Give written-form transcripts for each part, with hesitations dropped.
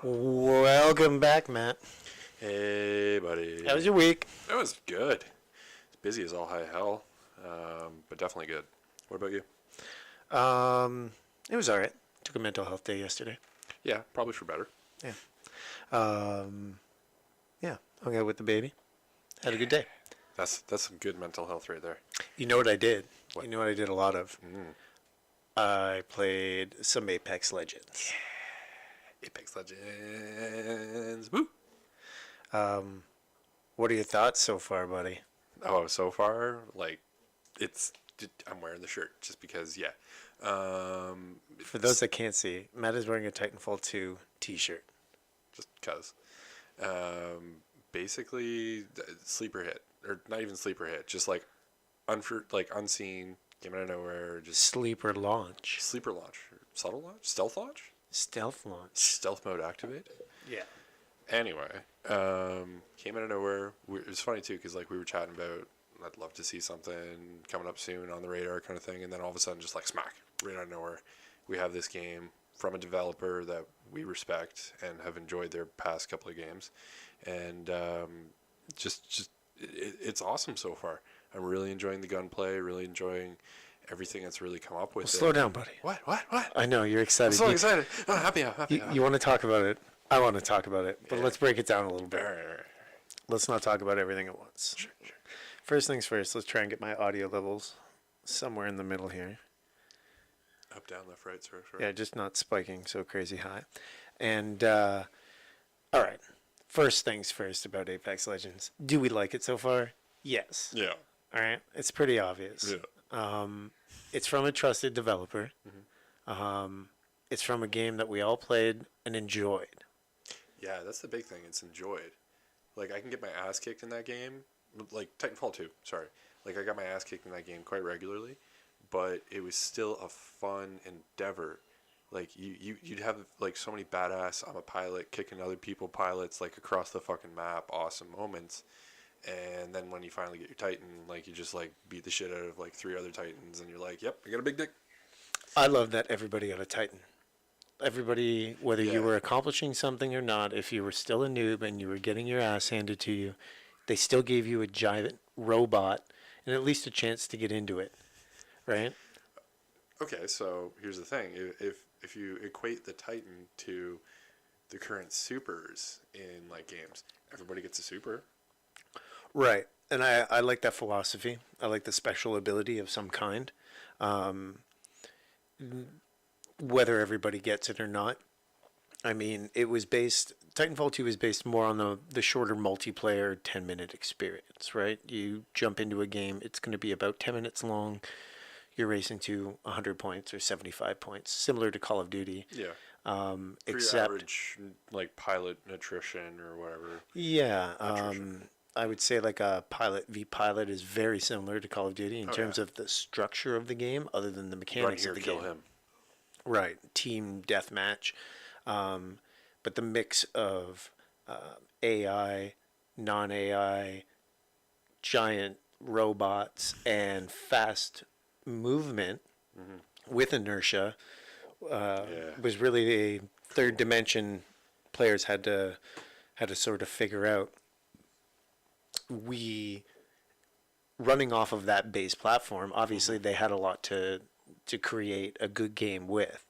Welcome back, Matt. Hey, buddy. How was your week? It was good. It's busy as all hell, but definitely good. What about you? It was all right. Took a mental health day yesterday. Yeah, probably for better. Yeah. Yeah. Hung out with the baby. Had a good day. That's some good mental health right there. You know what I did? What? You know what I did a lot of? Mm. I played some Apex Legends. Apex Legends. Woo! What are your thoughts so far, buddy? Oh, so far, I'm wearing the shirt just because, yeah. For those that can't see, Matt is wearing a Titanfall 2 t-shirt. Just because. Basically, sleeper hit. Or not even sleeper hit. Just unseen, came out of nowhere. Just Sleeper launch. sleeper launch. Subtle launch? Stealth launch? Stealth launch. Stealth mode activate? Yeah. Anyway, came out of nowhere. It was funny too because we were chatting about I'd love to see something coming up soon on the radar kind of thing, and then all of a sudden just smack right out of nowhere, we have this game from a developer that we respect and have enjoyed their past couple of games, and it's awesome so far. I'm really enjoying the gunplay, really enjoying everything that's really come up with it. Slow down, buddy. What? I know you're excited. I'm so excited. I'm happy. You want to talk about it? I want to talk about it, but Yeah. let's break it down a little bit. Right. Let's not talk about everything at once. Sure. First things first, let's try and get my audio levels somewhere in the middle here. Up, down, left, right, sir. Yeah, just not spiking so crazy high. And, all right. First things first about Apex Legends. Do we like it so far? Yes. Yeah. All right. It's pretty obvious. Yeah. It's from a trusted developer. It's from a game that we all played and enjoyed. Yeah, that's the big thing. It's enjoyed. I can get my ass kicked in that game. Titanfall 2, sorry. I got my ass kicked in that game quite regularly, but it was still a fun endeavor. You'd have, so many badass, I'm a pilot, kicking other pilots, across the fucking map, awesome moments. And then when you finally get your Titan, you just, beat the shit out of, 3 other Titans, and you're like, yep, I got a big dick. I love that everybody got a Titan. Everybody, whether you were accomplishing something or not, if you were still a noob and you were getting your ass handed to you, they still gave you a giant robot and at least a chance to get into it, right? Okay, so here's the thing. If you equate the Titan to the current supers in, games, everybody gets a super. Right, and I like that philosophy. I like the special ability of some kind. Whether everybody gets it or not. I mean, Titanfall 2 is based more on the shorter multiplayer 10-minute experience, right? You jump into a game, it's going to be about 10 minutes long. You're racing to 100 points or 75 points, similar to Call of Duty. Yeah. Except your average, pilot attrition or whatever. Yeah. I would say a pilot v pilot is very similar to Call of Duty in terms of the structure of the game, other than the mechanics of the game. Him. Right, team deathmatch, but the mix of AI, non-AI, giant robots, and fast movement with inertia was really a third dimension players had to sort of figure out. Running off of that base platform, obviously they had a lot to create a good game with.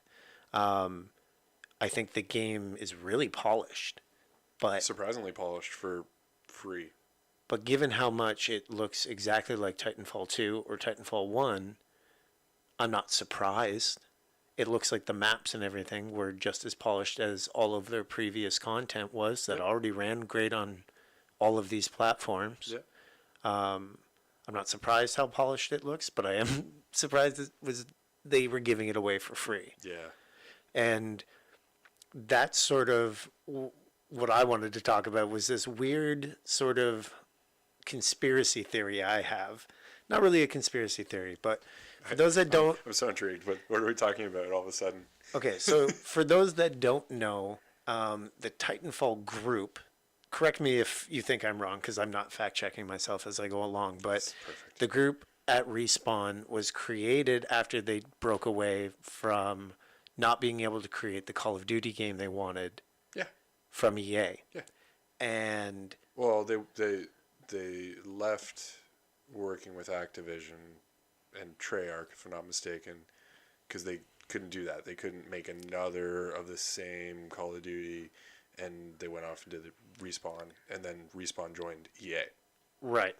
I think the game is really polished, but surprisingly polished for free. But given how much it looks exactly like Titanfall 2 or Titanfall 1, I'm not surprised. It looks like the maps and everything were just as polished as all of their previous content was that already ran great on all of these platforms. Yeah. I'm not surprised how polished it looks, but I am surprised they were giving it away for free. Yeah. And that's sort of what I wanted to talk about was this weird sort of conspiracy theory I have. Not really a conspiracy theory, but for those that don't... I'm so intrigued. What are we talking about all of a sudden? Okay, so for those that don't know, the Titanfall group... Correct me if you think I'm wrong, because I'm not fact-checking myself as I go along, but the group at Respawn was created after they broke away from not being able to create the Call of Duty game they wanted. Yeah. from EA. Yeah. And Well, they left working with Activision and Treyarch, if I'm not mistaken, because they couldn't do that. They couldn't make another of the same Call of Duty, and they went off and did the Respawn, and then Respawn joined EA. right.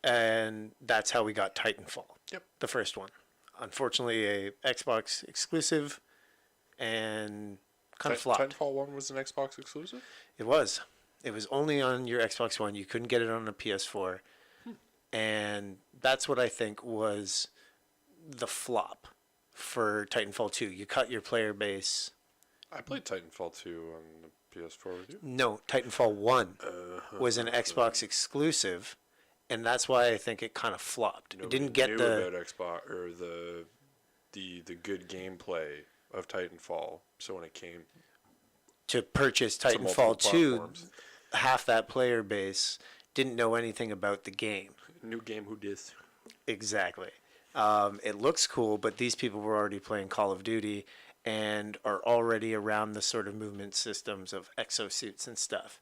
And that's how we got Titanfall. Yep. The first one. Unfortunately, a Xbox exclusive and kind of flopped. Titanfall 1 was an Xbox exclusive? It was. It was only on your Xbox One. You couldn't get it on a PS4. And that's what I think was the flop for Titanfall 2. You cut your player base. I played Titanfall 2 on the PS4 with you. No, Titanfall 1 was an Xbox exclusive, and that's why I think it kind of flopped. It didn't get knew the about Xbox or the good gameplay of Titanfall. So when it came to purchase to multiple Titanfall 2, platforms. half that player base didn't know anything about the game. New game, who dis? Exactly. It looks cool, but these people were already playing Call of Duty and are already around the sort of movement systems of exosuits and stuff.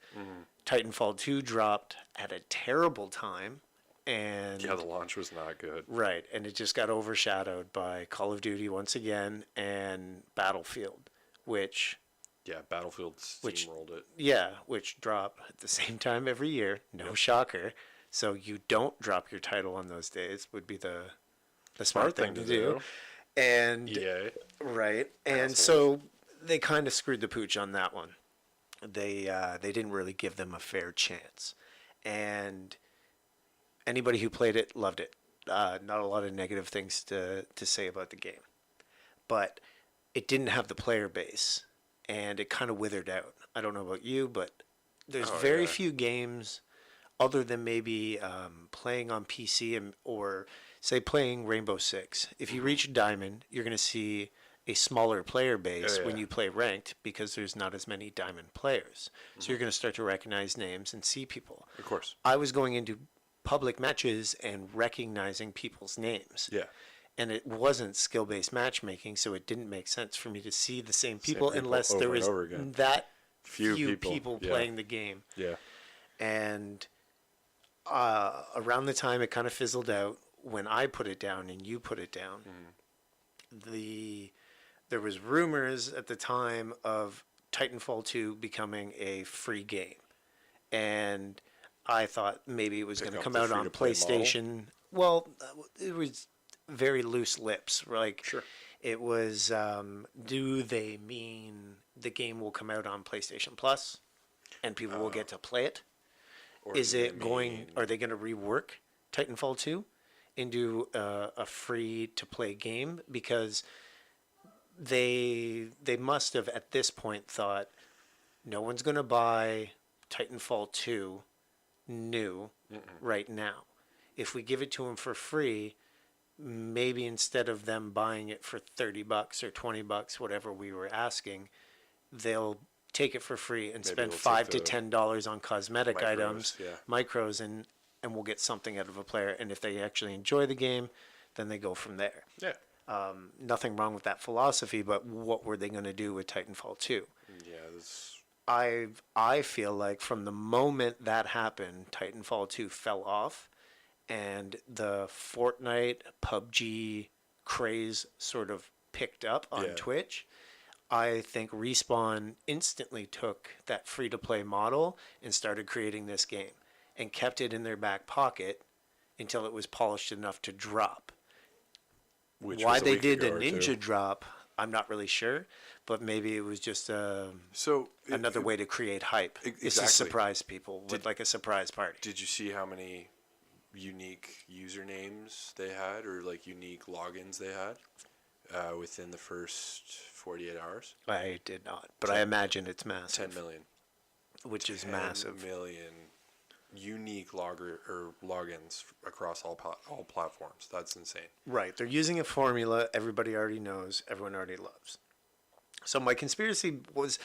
Titanfall 2 dropped at a terrible time, and Yeah, the launch was not good. right, and it just got overshadowed by Call of Duty once again and Battlefield, which Yeah, Battlefield steamrolled it. which drop at the same time every year. No shocker. So you don't drop your title on those days would be the smart thing to do. And EA. right. And Assholes. so they kind of screwed the pooch on that one. They didn't really give them a fair chance. And anybody who played it loved it. Not a lot of negative things to say about the game. But it didn't have the player base, and it kind of withered out. I don't know about you, but there's very few games other than maybe playing on PC or say playing Rainbow Six. If you reach Diamond, you're going to see a smaller player base when you play ranked because there's not as many Diamond players. So you're going to start to recognize names and see people. Of course. I was going into public matches and recognizing people's names. Yeah. And it wasn't skill-based matchmaking, so it didn't make sense for me to see the same people, people unless over there and was over again. that Few few people, people yeah. playing the game. Yeah. And around the time it kind of fizzled out, when I put it down and you put it down, there was rumors at the time of Titanfall 2 becoming a free game. And I thought maybe it was going to up come the out on free-to-play PlayStation. Well, it was very loose lips. Like, Sure. it was, do they mean the game will come out on PlayStation Plus and people will get to play it? Or Is do they it going, mean- are they going to rework Titanfall 2 into a free to play game? Because they must have at this point thought no one's going to buy Titanfall 2 new right now. If we give it to them for free, maybe instead of them buying it for $30 or $20, whatever we were asking, they'll take it for free and spend they'll take $5 to the $10 on cosmetic micros, items, yeah. micros, and we'll get something out of a player. And if they actually enjoy the game, then they go from there. Yeah. Nothing wrong with that philosophy, but what were they going to do with Titanfall 2? Yeah. This, I feel like from the moment that happened, Titanfall 2 fell off, and the Fortnite, PUBG craze sort of picked up on Yeah. Twitch. I think Respawn instantly took that free-to-play model and started creating this game and kept it in their back pocket until it was polished enough to drop. which Why was a they week did ago a or ninja two. drop, I'm not really sure, but maybe it was just So another way to create hype. It's to exactly. surprise people with like a surprise party. Did you see how many unique usernames they had, or like unique logins they had within the first 48 hours? I did not, but I imagine it's massive. 10 million. Which is 10 massive. million unique logins across all platforms. That's insane. Right. They're using a formula everybody already knows, everyone already loves. So my conspiracy was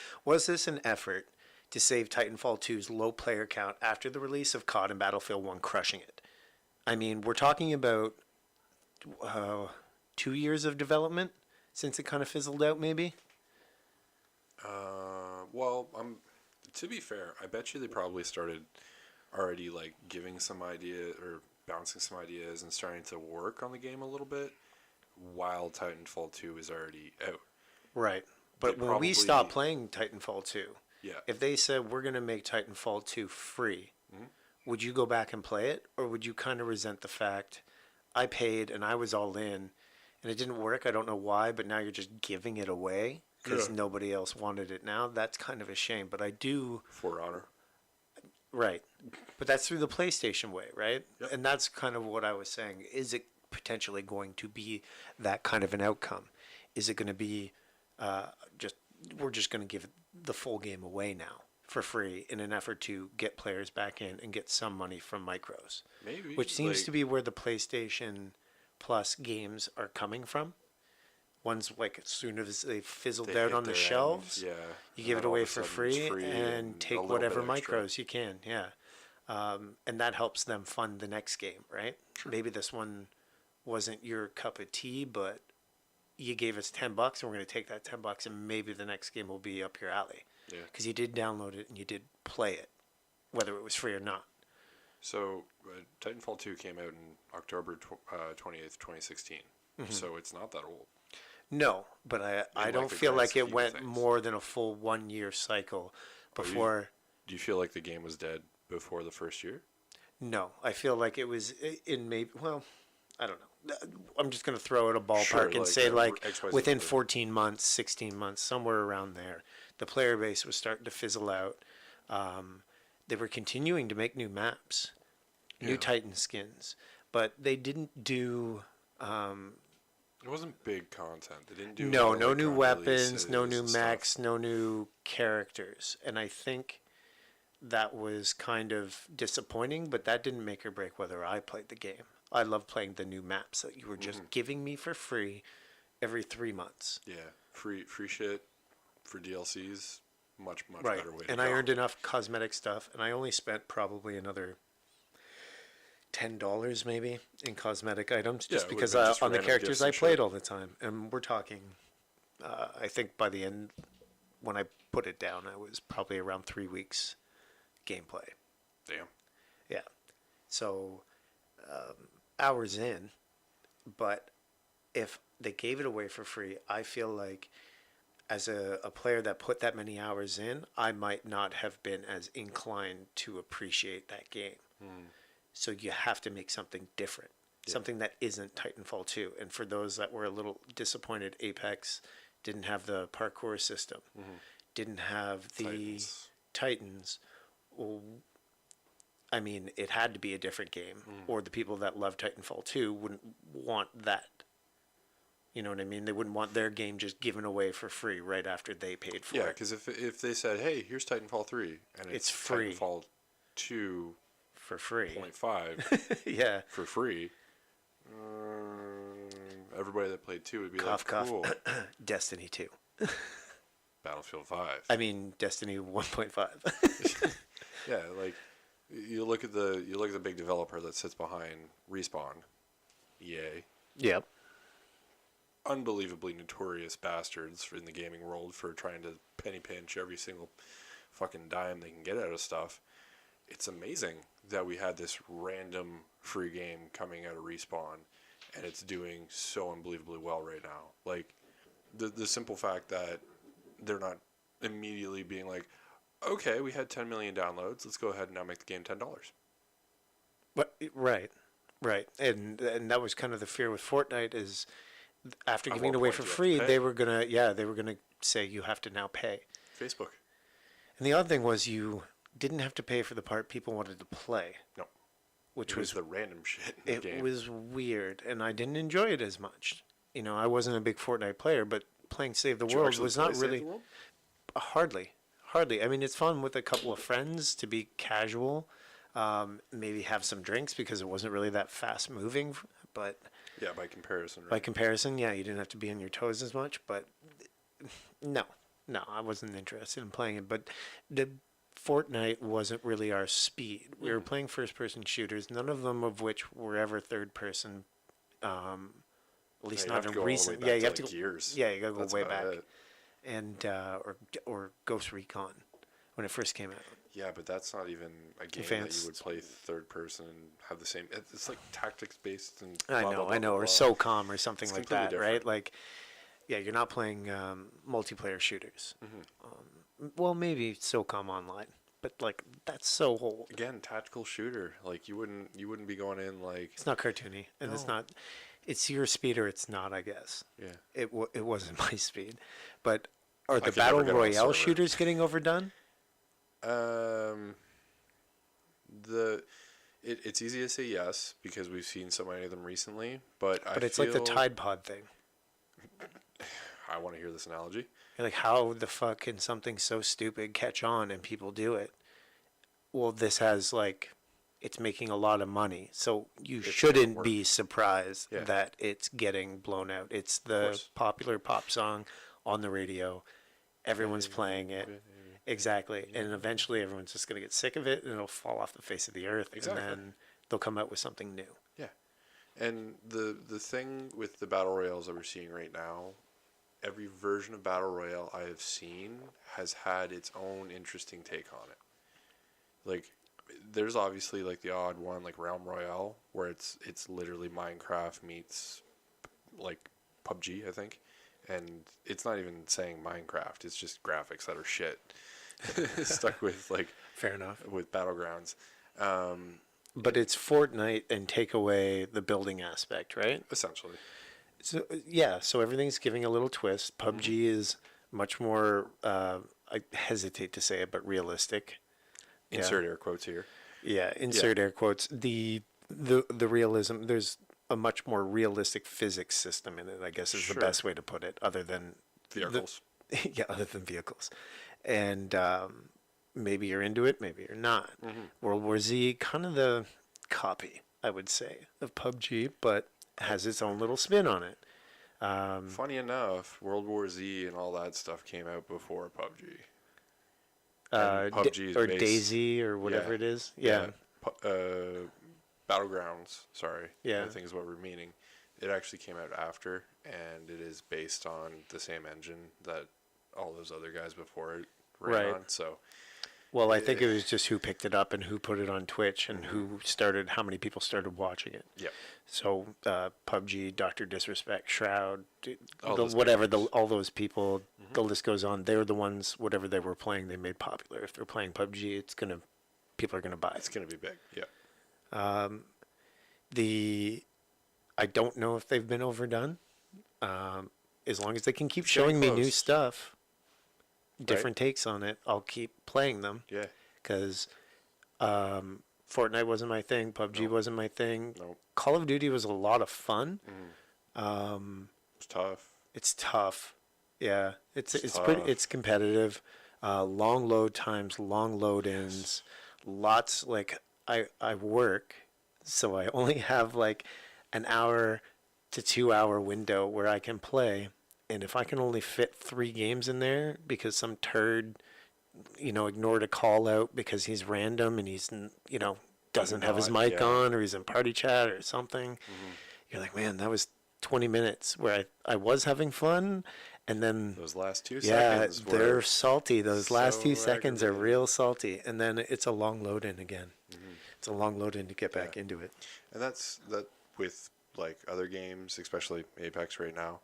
this an effort to save Titanfall 2's low player count after the release of COD and Battlefield 1 crushing it? I mean, we're talking about 2 years of development since it kind of fizzled out, maybe? Well, To be fair, I bet you they probably started already like giving some idea or bouncing some ideas and starting to work on the game a little bit while Titanfall 2 is already out. Right. They But when we probably stopped playing Titanfall 2, yeah. if they said we're going to make Titanfall 2 free, Mhm. would you go back and play it? Or would you kind of resent the fact I paid and I was all in and it didn't work? I don't know why, but now you're just giving it away because Yeah. nobody else wanted it now. That's kind of a shame. But I do, For Honor. right. But that's through the PlayStation way, right? Yep. And that's kind of what I was saying. Is it potentially going to be that kind of an outcome? Is it going to be just we're just going to give the full game away now for free in an effort to get players back in and get some money from micros, Maybe. which seems like, to be where the PlayStation Plus games are coming from. Ones like as soon as they fizzled they out hit on the their end, shelves, yeah. you And give then it all away of a for sudden it's free and a take little whatever bit extra. micros you can. Yeah. And that helps them fund the next game, right? Sure. Maybe this one wasn't your cup of tea, but you gave us $10 and we're going to take that $10 and maybe the next game will be up your alley Yeah. because you did download it and you did play it, whether it was free or not. So, Titanfall 2 came out in October 20th, 2016. So it's not that old. No, but I like don't the feel grand like it scheme of went things. more than a full 1 year cycle before. Do you feel like the game was dead before the first year? No, I feel like it was in maybe, well, I don't know. I'm just going to throw out a ballpark Sure, and like, say like XYZ within number. 14 months, 16 months, somewhere around there, the player base was starting to fizzle out. They were continuing to make new maps, new Yeah. Titan skins, but they didn't do It wasn't big content. They didn't do a no lot of, like, new gun weapons, no releases new and stuff. mechs, no new characters, and I think that was kind of disappointing, but that didn't make or break whether I played the game. I love playing the new maps that you were just giving me for free every 3 months. Yeah, free shit for DLCs. Much Right. better way to And go. I earned enough cosmetic stuff, and I only spent probably another $10 maybe in cosmetic items, Yeah, just it would've because been just on the random characters gifts I and played shit. all the time. And we're talking, I think by the end, when I put it down, I was probably around 3 weeks gameplay. Damn. Yeah. So hours in, but if they gave it away for free, I feel like as a player that put that many hours in, I might not have been as inclined to appreciate that game. So you have to make something different, something that isn't Titanfall 2. And for those that were a little disappointed, Apex didn't have the parkour system, didn't have the Titans. Well, I mean, it had to be a different game, or the people that love Titanfall 2 wouldn't want that. You know what I mean? They wouldn't want their game just given away for free right after they paid for Yeah, it. because if they said, "Hey, here's Titanfall 3," and It's free. Titanfall 2.5 For free. Yeah. for free, everybody that played 2 would be Cough, like, "Cool." Destiny 2. Battlefield 5. I mean, Destiny 1.5. Yeah, like you look at the big developer that sits behind Respawn, EA. Yep. Unbelievably notorious bastards in the gaming world for trying to penny pinch every single fucking dime they can get out of stuff. It's amazing that we had this random free game coming out of Respawn, and it's doing so unbelievably well right now. Like the simple fact that they're not immediately being like, okay, we had 10 million downloads, let's go ahead and now make the game $10. But right. And that was kind of the fear with Fortnite is after At giving it what away point for do you have to free, pay? they were gonna say you have to now pay. Facebook. And the other thing was you didn't have to pay for the part people wanted to play. No. Which It was the random shit in the it game. was weird, and I didn't enjoy it as much. You know, I wasn't a big Fortnite player, but playing Save the Did you World actually was play not Save really the World? hardly. I mean, it's fun with a couple of friends to be casual, maybe have some drinks because it wasn't really that fast moving. But Yeah, by comparison, right? by comparison, yeah, you didn't have to be on your toes as much. But no, I wasn't interested in playing it. But the Fortnite wasn't really our speed. We were playing first-person shooters, none of them of which were ever third-person. At least you not have to in go all the way recent. back Yeah, to, you have like, to go. Gears. Yeah, you gotta go That's way about back. it. And or Ghost Recon when it first came out. Yeah, but that's not even a game that Advanced. you would play third person and have the same. It's like tactics based and. I Blah, know, blah, blah, I know, blah, or blah. SOCOM or something It's like completely that, different. right? Like, yeah, you're not playing multiplayer shooters. Mm-hmm. Well, maybe SOCOM Online, but like that's so old. Again, tactical shooter. Like you wouldn't be going in like. It's not cartoony, and it's No. not. It's your speed or it's not, I guess. Yeah. It wasn't my speed, but are the could battle never get on a royale server. shooters getting overdone? It's easy to say yes because we've seen so many of them recently, but But it's like the Tide Pod thing. I want to hear this analogy. You're like, how the fuck can something so stupid catch on and people do it? Well, this has like, it's making a lot of money, so you It's shouldn't gonna be surprised Yeah. that it's getting blown out. It's the course. popular pop song on the radio. Everyone's playing it. Exactly. And eventually everyone's just going to get sick of it and it'll fall off the face of the earth. Exactly. And then they'll come out with something new. Yeah, and the thing with the battle royales that we're seeing right now, every version of battle royale I have seen has had its own interesting take on it. Like, there's obviously like the odd one like Realm Royale where it's literally Minecraft meets like PUBG, I think, and it's not even saying Minecraft. It's just graphics that are shit. Stuck with like Fair enough. with battlegrounds. But it's Fortnite and take away the building aspect, right? Essentially. So yeah, so everything's giving a little twist. PUBG is much more, I hesitate to say it, but realistic. Insert air quotes here. Yeah, insert air quotes. The realism. There's a much more realistic physics system in it, I guess, is Sure. the best way to put it. Other than Vehicles. yeah, other than vehicles, and maybe you're into it, maybe you're not. World War Z, kind of the copy, I would say, of PUBG, but has its own little spin on it. Funny enough, World War Z and all that stuff came out before PUBG. PUBG is or based- Daisy or whatever Yeah. it is. Yeah. Battlegrounds, sorry. Yeah. I think is what we're meaning. It actually came out after, and it is based on the same engine that all those other guys before it ran Right. on. So, Well, I think it was just who picked it up and who put it on Twitch and who started, how many people started watching it. yeah. So PUBG, Doctor Disrespect, Shroud, All those whatever, all those people, the list goes on. They're the ones, whatever they were playing, they made popular. If they're playing PUBG, people are gonna buy It's it. going to be big. Yeah. I don't know if they've been overdone. As long as they can keep It's getting showing me new close. stuff, different takes on it, I'll keep playing them. Yeah. Because Fortnite wasn't my thing, PUBG Nope. wasn't my thing. Nope. Call of Duty was a lot of fun. It's tough. It's tough. Yeah, it's tough. pretty. It's competitive. Long load times, long load ins. Lots like I work, so I only have like an hour to 2 hour window where I can play, and if I can only fit 3 games in there because some turd, ignored a call out because he's random and he's doesn't have his Not, mic yeah. on or he's in party chat or something. You're like, man, that was 20 minutes where I was having fun, and then Those last 2 yeah, seconds were they're salty. Those last 2 so seconds are aggravating. real salty, and then it's a long load in again. It's a long load in to get back into it. And that's that with like other games, especially Apex right now.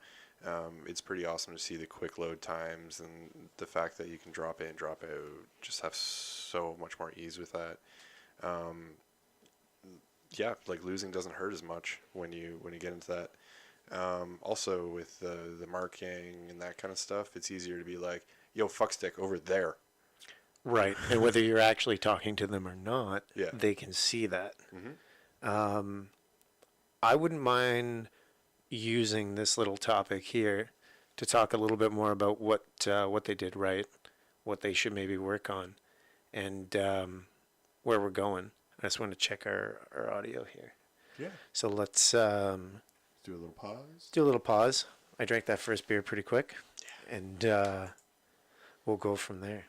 It's pretty awesome to see the quick load times and the fact that you can drop in, drop out, just have so much more ease with that. Yeah, like losing doesn't hurt as much when you get into that. Also with the marking and that kind of stuff, it's easier to be like, yo, fuck stick over there. Right, and whether you're actually talking to them or not, Yeah. they can see that. I wouldn't mind using this little topic here to talk a little bit more about what they did right, what they should maybe work on, and where we're going. I just want to check our audio here. Yeah. So let's Do a little pause. do a little pause. I drank that first beer pretty quick, and we'll go from there.